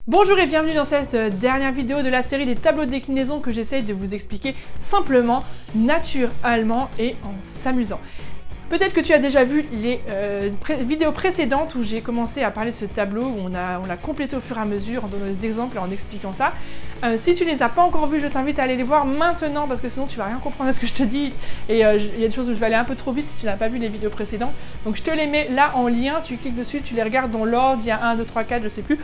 Bonjour et bienvenue dans cette dernière vidéo de la série des tableaux de déclinaison que j'essaye de vous expliquer simplement, naturellement et en s'amusant. Peut-être que tu as déjà vu les vidéos précédentes où j'ai commencé à parler de ce tableau, où on l'a complété au fur et à mesure en donnant des exemples et en expliquant ça. Si tu ne les as pas encore vus, je t'invite à aller les voir maintenant parce que sinon tu vas rien comprendre à ce que je te dis. Et il y a des choses où je vais aller un peu trop vite si tu n'as pas vu les vidéos précédentes. Donc je te les mets là en lien, tu cliques dessus, tu les regardes dans l'ordre, il y a 1, 2, 3, 4, je sais plus.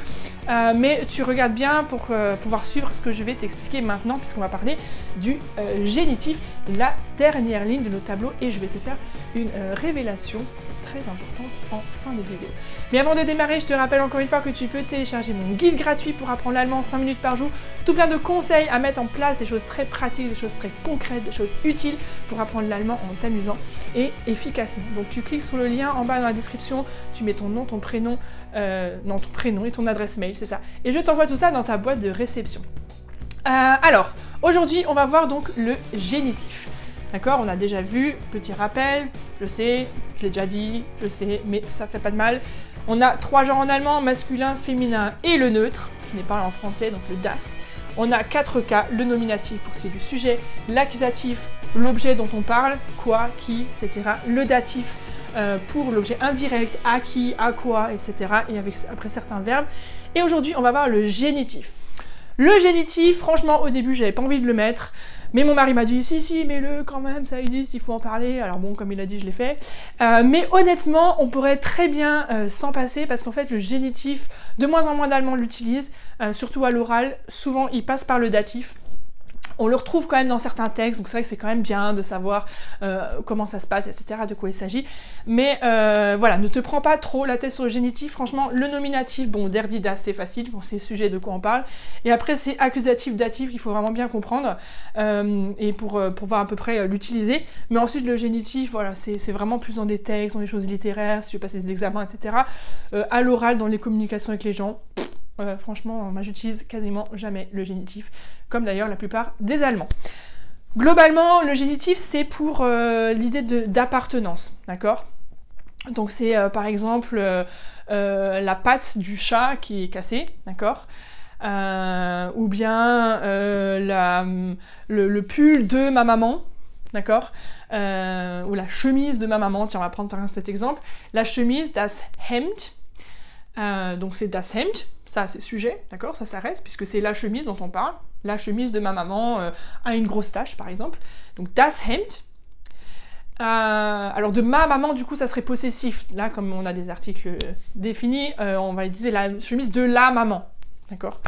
Mais tu regardes bien pour pouvoir suivre ce que je vais t'expliquer maintenant puisqu'on va parler du génitif, la dernière ligne de nos tableaux, et je vais te faire une révélation très importante en fin de vidéo. Mais avant de démarrer, je te rappelle encore une fois que tu peux télécharger mon guide gratuit pour apprendre l'allemand 5 minutes par jour, tout plein de conseils à mettre en place, des choses très pratiques, des choses très concrètes, des choses utiles pour apprendre l'allemand en t'amusant et efficacement. Donc tu cliques sur le lien en bas dans la description, tu mets ton nom, ton prénom, ton prénom et ton adresse mail, c'est ça. Et je t'envoie tout ça dans ta boîte de réception. Alors, aujourd'hui, on va voir donc le génitif. D'accord, on a déjà vu, petit rappel, je sais, je l'ai déjà dit, je sais, mais ça fait pas de mal. On a 3 genres en allemand, masculin, féminin et le neutre, qui n'est pas en français, donc le das. On a 4 cas, le nominatif pour ce qui est du sujet, l'accusatif, l'objet dont on parle, quoi, qui, etc. Le datif pour l'objet indirect, à qui, à quoi, etc. Et après certains verbes. Et aujourd'hui, on va voir le génitif. Le génitif, franchement, au début, j'avais pas envie de le mettre. Mais mon mari m'a dit, si, mets-le quand même, ça existe, il faut en parler. Alors bon, comme il a dit, je l'ai fait. Mais honnêtement, on pourrait très bien s'en passer parce qu'en fait, le génitif, de moins en moins d'Allemands l'utilisent, surtout à l'oral. Souvent, il passe par le datif. On le retrouve quand même dans certains textes, donc c'est vrai que c'est quand même bien de savoir comment ça se passe, etc., de quoi il s'agit. Mais voilà, ne te prends pas trop la tête sur le génitif. Franchement, le nominatif, bon, der, die, das, c'est facile, bon, c'est le sujet de quoi on parle. Et après, c'est accusatif, datif, qu'il faut vraiment bien comprendre, et pour voir à peu près l'utiliser. Mais ensuite, le génitif, voilà, c'est vraiment plus dans des textes, dans des choses littéraires, si tu veux passer des examens, etc. À l'oral, dans les communications avec les gens. Franchement, moi j'utilise quasiment jamais le génitif, comme d'ailleurs la plupart des Allemands. Globalement, le génitif, c'est pour l'idée d'appartenance, d'accord? Donc c'est par exemple la patte du chat qui est cassée, d'accord? Ou bien le pull de ma maman, d'accord? Ou la chemise de ma maman, tiens, on va prendre par exemple cet exemple. La chemise, das Hemd. Donc c'est das Hemd, ça c'est sujet, d'accord, ça s'arrête, puisque c'est la chemise dont on parle. La chemise de ma maman a une grosse tache, par exemple. Donc das Hemd. Alors de ma maman, du coup, ça serait possessif. Là, comme on a des articles définis, on va utiliser la chemise de la maman, d'accord.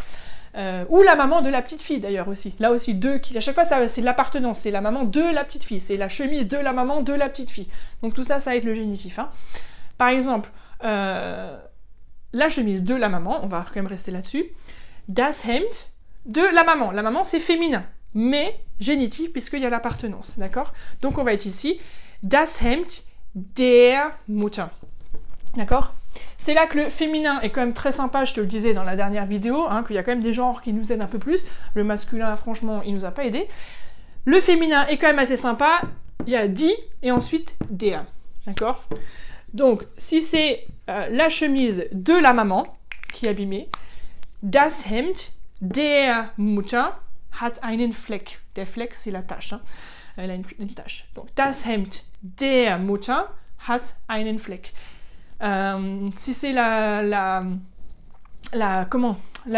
Ou la maman de la petite fille, d'ailleurs, aussi. Là aussi, à chaque fois, c'est l'appartenance, c'est la maman de la petite fille, c'est la chemise de la maman de la petite fille. Donc tout ça, ça va être le génitif, hein. Par exemple, la chemise de la maman, on va quand même rester là-dessus. Das Hemd de la maman. La maman, c'est féminin, mais génitif puisqu'il y a l'appartenance, d'accord? Donc on va être ici. Das Hemd der Mutter. D'accord? C'est là que le féminin est quand même très sympa, je te le disais dans la dernière vidéo, hein, qu'il y a quand même des genres qui nous aident un peu plus. Le masculin, franchement, il nous a pas aidé. Le féminin est quand même assez sympa. Il y a die et ensuite der. D'accord? Donc, si c'est la chemise de la maman qui est abîmée, das Hemd der Mutter hat einen Fleck. Der Fleck, c'est la tache. Hein. Elle a une tache. Donc, das Hemd der Mutter hat einen Fleck. Si c'est la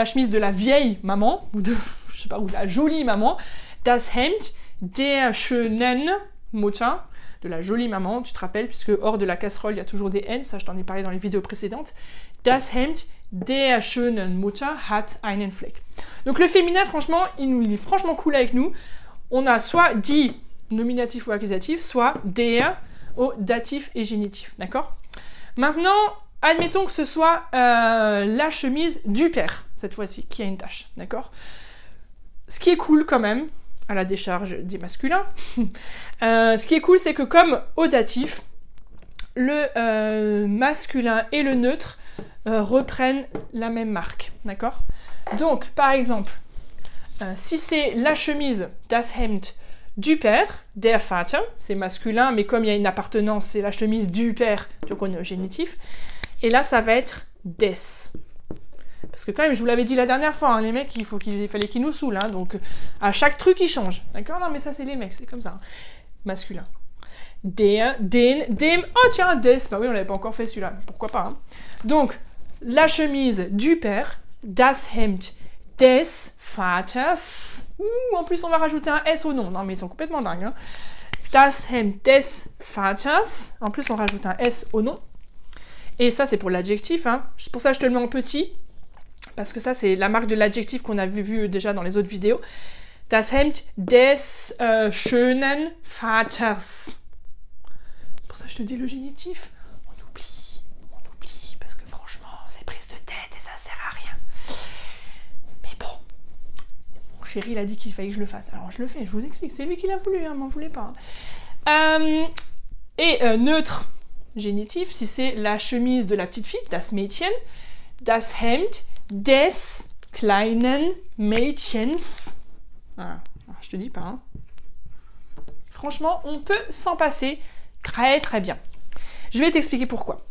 chemise de la vieille maman, ou de, je sais pas, ou la jolie maman, das Hemd der schönen Mutter, de la jolie maman, tu te rappelles, puisque hors de la casserole, il y a toujours des N, ça je t'en ai parlé dans les vidéos précédentes. Das Hemd der schönen Mutter hat einen Fleck. Donc le féminin, franchement, il est franchement cool avec nous. On a soit die, nominatif ou accusatif, soit der, au datif et génitif, d'accord? Maintenant, admettons que ce soit la chemise du père, cette fois-ci, qui a une tache, d'accord? Ce qui est cool quand même, à la décharge des masculins. Ce qui est cool, c'est que comme au datif, le masculin et le neutre reprennent la même marque, d'accord? Donc, par exemple, si c'est la chemise, das Hemd, du père, der Vater, c'est masculin, mais comme il y a une appartenance, c'est la chemise du père, donc on est au génitif. Et là, ça va être des. Parce que quand même, je vous l'avais dit la dernière fois, hein, les mecs, il fallait qu'ils nous saoulent, hein, donc à chaque truc, ils changent. D'accord? Non, mais ça, c'est les mecs, c'est comme ça. Hein. Masculin. Der, den, dem, oh tiens, des, bah oui, on l'avait pas encore fait celui-là, pourquoi pas. Hein. Donc, la chemise du père, das Hemd des Vaters. En plus, on va rajouter un S au nom. Non, mais ils sont complètement dingues. Hein. Das Hemd des Vaters. En plus, on rajoute un S au nom. Et ça, c'est pour l'adjectif. Hein. Pour ça, je te le mets en petit. Parce que ça, c'est la marque de l'adjectif qu'on a vu déjà dans les autres vidéos. Das Hemd des schönen Vaters. Pour ça, je te dis le génitif. On oublie. Parce que franchement, c'est prise de tête et ça sert à rien. Mais bon. Mon chéri, il a dit qu'il fallait que je le fasse. Alors, je le fais, je vous explique. C'est lui qui l'a voulu, hein, m'en voulez pas. Hein. Neutre. Génitif, si c'est la chemise de la petite fille, das Mädchen, das Hemd des kleinen Mädchens. Voilà, je te dis pas. Hein. Franchement, on peut s'en passer très très bien. Je vais t'expliquer pourquoi.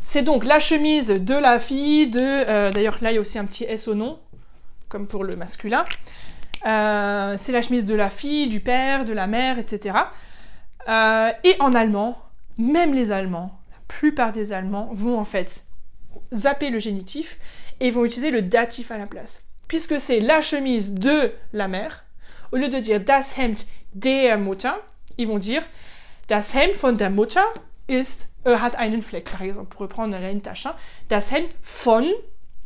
C'est donc la chemise de la fille, d'ailleurs là il y a aussi un petit S au nom, comme pour le masculin. C'est la chemise de la fille, du père, de la mère, etc. Et en allemand, même les Allemands, la plupart des Allemands vont en fait zapper le génitif et vont utiliser le datif à la place. Puisque c'est la chemise de la mère, au lieu de dire das Hemd der Mutter, ils vont dire das Hemd von der Mutter hat einen Fleck, par exemple, pour reprendre la tâche. Hein. Das Hemd von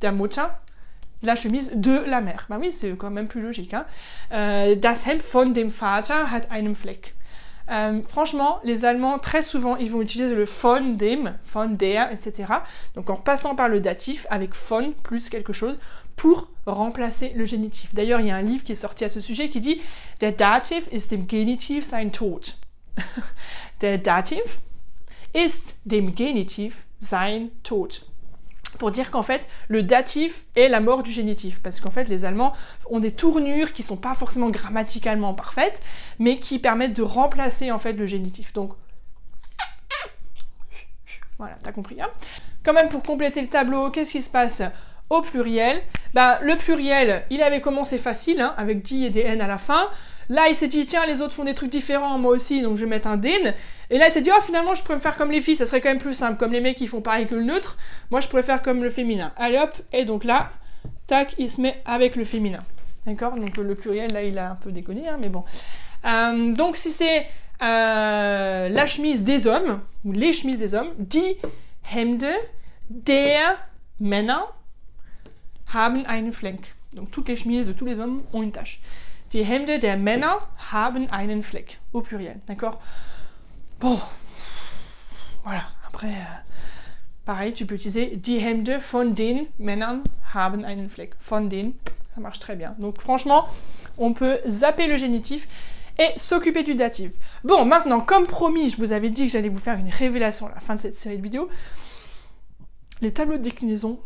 der Mutter, la chemise de la mère. Bah oui, c'est quand même plus logique. Hein. Das Hemd von dem Vater hat einen Fleck. Franchement, les Allemands, très souvent, ils vont utiliser le von dem, von der, etc. Donc en passant par le datif, avec von plus quelque chose, pour remplacer le génitif. D'ailleurs, il y a un livre qui est sorti à ce sujet qui dit « Der Dativ ist dem Genitiv sein Tod ». Der Dativ ist dem Genitiv sein Tod. Pour dire qu'en fait, le datif est la mort du génitif. Parce qu'en fait, les Allemands ont des tournures qui ne sont pas forcément grammaticalement parfaites, mais qui permettent de remplacer en fait le génitif. Donc, voilà, t'as compris. Hein. Quand même, pour compléter le tableau, qu'est-ce qui se passe au pluriel? Ben, le pluriel, il avait commencé facile, hein, avec die et des n à la fin. Là, il s'est dit, tiens, les autres font des trucs différents, moi aussi, donc je vais mettre un den. Et là, il s'est dit, oh, finalement, je pourrais me faire comme les filles, ça serait quand même plus simple. Comme les mecs, qui font pareil que le neutre, moi, je pourrais faire comme le féminin. Allez, hop, et donc là, tac, il se met avec le féminin. D'accord? Donc le pluriel, là, il a un peu déconné, hein, mais bon. Donc, si c'est la chemise des hommes, ou les chemises des hommes, die Hemde der Männer haben einen Fleck. Donc, toutes les chemises de tous les hommes ont une tache. Die Hemde der Männer haben einen Fleck, au pluriel, d'accord? Bon, voilà, après, pareil, tu peux utiliser die Hemde von den Männern haben einen Fleck. Von den, ça marche très bien. Donc franchement, on peut zapper le génitif et s'occuper du datif. Bon, maintenant, comme promis, je vous avais dit que j'allais vous faire une révélation à la fin de cette série de vidéos. Les tableaux de déclinaison,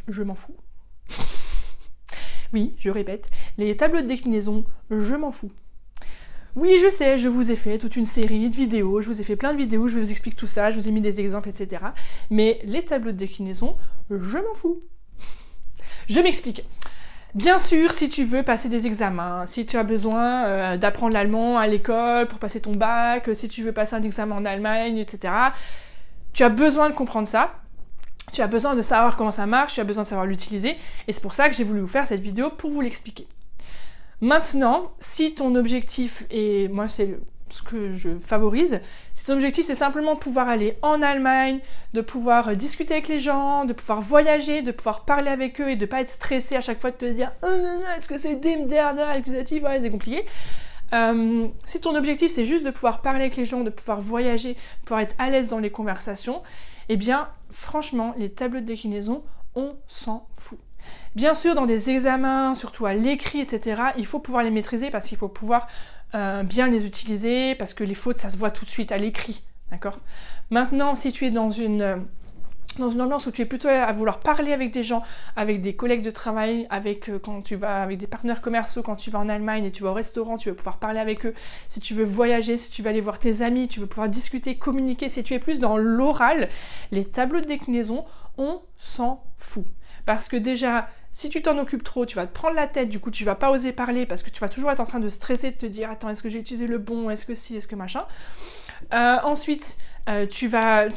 je m'en fous. Oui, je répète, les tableaux de déclinaison, je m'en fous. Oui, je sais, je vous ai fait toute une série de vidéos, je vous ai fait plein de vidéos, je vous explique tout ça, je vous ai mis des exemples, etc. Mais les tableaux de déclinaison, je m'en fous. Je m'explique. Bien sûr, si tu veux passer des examens, si tu as besoin d'apprendre l'allemand à l'école pour passer ton bac, si tu veux passer un examen en Allemagne, etc., tu as besoin de comprendre ça. Tu as besoin de savoir comment ça marche, tu as besoin de savoir l'utiliser, et c'est pour ça que j'ai voulu vous faire cette vidéo pour vous l'expliquer. Maintenant, si ton objectif, et moi c'est ce que je favorise, si ton objectif c'est simplement pouvoir aller en Allemagne, de pouvoir discuter avec les gens, de pouvoir voyager, de pouvoir parler avec eux et de pas être stressé à chaque fois de te dire « est-ce que c'est dem, der, accusatif, ouais, c'est compliqué ». Si ton objectif c'est juste de pouvoir parler avec les gens, de pouvoir voyager, de pouvoir être à l'aise dans les conversations, eh bien, franchement, les tableaux de déclinaison, on s'en fout. Bien sûr, dans des examens, surtout à l'écrit, etc., il faut pouvoir les maîtriser parce qu'il faut pouvoir bien les utiliser, parce que les fautes, ça se voit tout de suite à l'écrit, d'accord? Maintenant, si tu es dans une ambiance où tu es plutôt à vouloir parler avec des gens, avec des collègues de travail, quand tu vas avec des partenaires commerciaux, quand tu vas en Allemagne et tu vas au restaurant, tu veux pouvoir parler avec eux, si tu veux voyager, si tu veux aller voir tes amis, tu veux pouvoir discuter, communiquer, si tu es plus dans l'oral, les tableaux de déclinaison, on s'en fout. parce que déjà, si tu t'en occupes trop, tu vas te prendre la tête, du coup tu vas pas oser parler parce que tu vas toujours être en train de stresser, de te dire attends, est-ce que j'ai utilisé le bon, est-ce que si, est-ce que machin. Ensuite, tu vas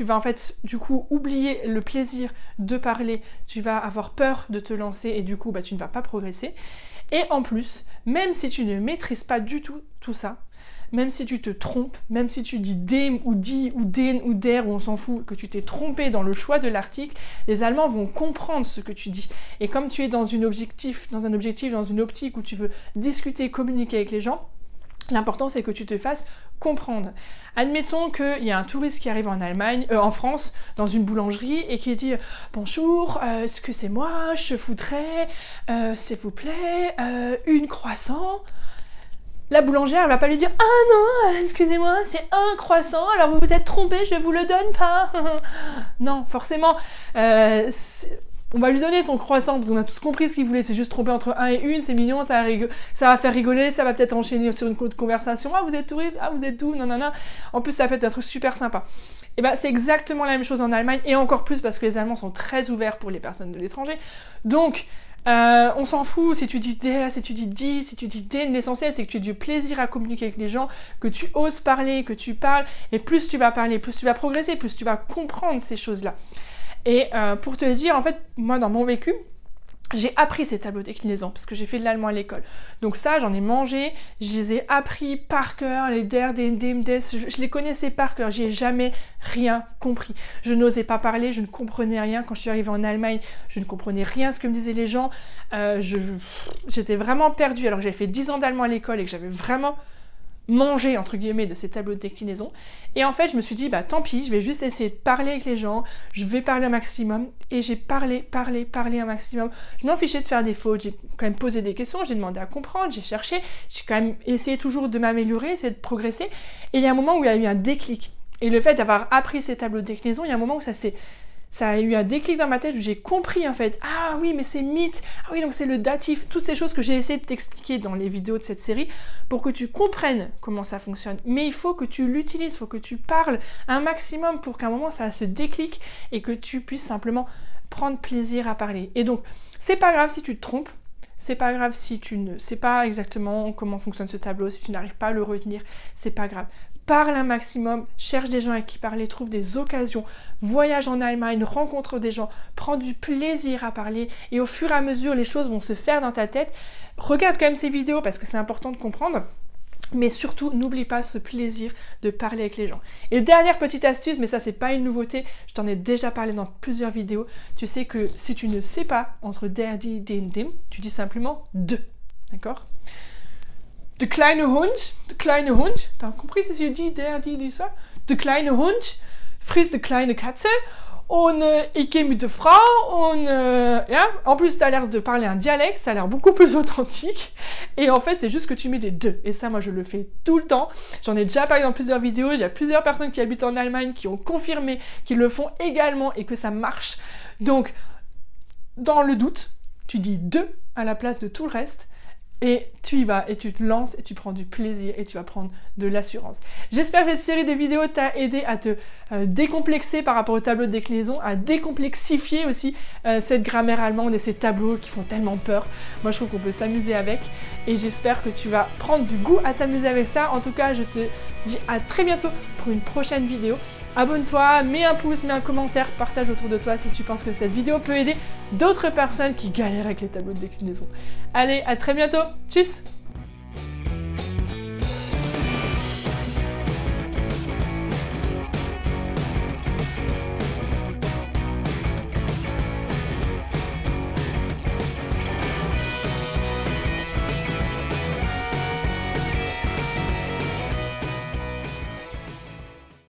en fait du coup oublier le plaisir de parler, tu vas avoir peur de te lancer et du coup tu ne vas pas progresser. Et en plus, même si tu ne maîtrises pas du tout ça, même si tu te trompes, même si tu dis dem ou di ou den ou der ou on s'en fout, que tu t'es trompé dans le choix de l'article, les Allemands vont comprendre ce que tu dis. Et comme tu es dans une optique où tu veux discuter, communiquer avec les gens, l'important c'est que tu te fasses comprendre. Admettons qu'il y a un touriste qui arrive en France, dans une boulangerie et qui dit « Bonjour, excusez-moi, je voudrais, s'il vous plaît, une croissant ». La boulangère, elle va pas lui dire « Ah non, excusez-moi, c'est un croissant, alors vous vous êtes trompé, je vous le donne pas ». Non, forcément, on va lui donner son croissant, parce qu'on a tous compris ce qu'il voulait, c'est juste tromper entre un et une, c'est mignon, ça va faire rigoler, ça va peut-être enchaîner sur une conversation « Ah, vous êtes touriste, ah, vous êtes d'où ?» Non, non, non. En plus, ça va être un truc super sympa. Et c'est exactement la même chose en Allemagne, et encore plus parce que les Allemands sont très ouverts pour les personnes de l'étranger. Donc, on s'en fout si tu dis der, si tu dis di, si tu dis den, l'essentiel c'est que tu aies du plaisir à communiquer avec les gens, que tu oses parler, que tu parles, et plus tu vas parler, plus tu vas progresser, plus tu vas comprendre ces choses-là. Et pour te dire, en fait, moi dans mon vécu, j'ai appris ces tableaux de déclinaison parce que j'ai fait de l'allemand à l'école. Donc ça, j'en ai mangé, je les ai appris par cœur, les der, den, dem, des, je les connaissais par cœur, j'y ai jamais rien compris. Je n'osais pas parler, je ne comprenais rien. Quand je suis arrivée en Allemagne, je ne comprenais rien à ce que me disaient les gens. J'étais vraiment perdue alors que j'avais fait 10 ans d'allemand à l'école et que j'avais vraiment manger entre guillemets de ces tableaux de déclinaison. Et en fait je me suis dit tant pis, je vais juste essayer de parler avec les gens, je vais parler un maximum, et j'ai parlé un maximum. Je m'en fichais de faire des fautes, j'ai quand même posé des questions, j'ai demandé à comprendre, j'ai cherché, j'ai quand même essayé toujours de m'améliorer, essayer de progresser. Et il y a un moment où il y a eu un déclic, et le fait d'avoir appris ces tableaux de déclinaison, il y a un moment où ça a eu un déclic dans ma tête où j'ai compris en fait, ah oui mais c'est mythe, ah oui donc c'est le datif, toutes ces choses que j'ai essayé de t'expliquer dans les vidéos de cette série pour que tu comprennes comment ça fonctionne. Mais il faut que tu l'utilises, il faut que tu parles un maximum pour qu'à un moment ça se déclique et que tu puisses simplement prendre plaisir à parler. Et donc c'est pas grave si tu te trompes, c'est pas grave si tu ne sais pas exactement comment fonctionne ce tableau, si tu n'arrives pas à le retenir, c'est pas grave. Parle un maximum, cherche des gens avec qui parler, trouve des occasions, voyage en Allemagne, rencontre des gens, prends du plaisir à parler et au fur et à mesure les choses vont se faire dans ta tête. Regarde quand même ces vidéos parce que c'est important de comprendre, mais surtout n'oublie pas ce plaisir de parler avec les gens. Et dernière petite astuce, mais ça c'est pas une nouveauté, je t'en ai déjà parlé dans plusieurs vidéos, tu sais que si tu ne sais pas entre der, die, den, dem, tu dis simplement de, d'accord? De kleine Hund, t'as compris si je dis der, die, ça? De kleine Hund frisst de kleine Katze und ich gehe mit der Frau und ja. En plus t'as l'air de parler un dialecte, ça a l'air beaucoup plus authentique et en fait c'est juste que tu mets des de et ça moi je le fais tout le temps, j'en ai déjà parlé dans plusieurs vidéos, il y a plusieurs personnes qui habitent en Allemagne qui ont confirmé qu'ils le font également et que ça marche. Donc dans le doute tu dis de à la place de tout le reste. Et tu y vas, et tu te lances, et tu prends du plaisir, et tu vas prendre de l'assurance. J'espère que cette série de vidéos t'a aidé à te décomplexer par rapport au tableau de déclinaison, à décomplexifier aussi cette grammaire allemande et ces tableaux qui font tellement peur. Moi, je trouve qu'on peut s'amuser avec, et j'espère que tu vas prendre du goût à t'amuser avec ça. En tout cas, je te dis à très bientôt pour une prochaine vidéo. Abonne-toi, mets un pouce, mets un commentaire, partage autour de toi si tu penses que cette vidéo peut aider d'autres personnes qui galèrent avec les tableaux de déclinaison. Allez, à très bientôt. Tchuss!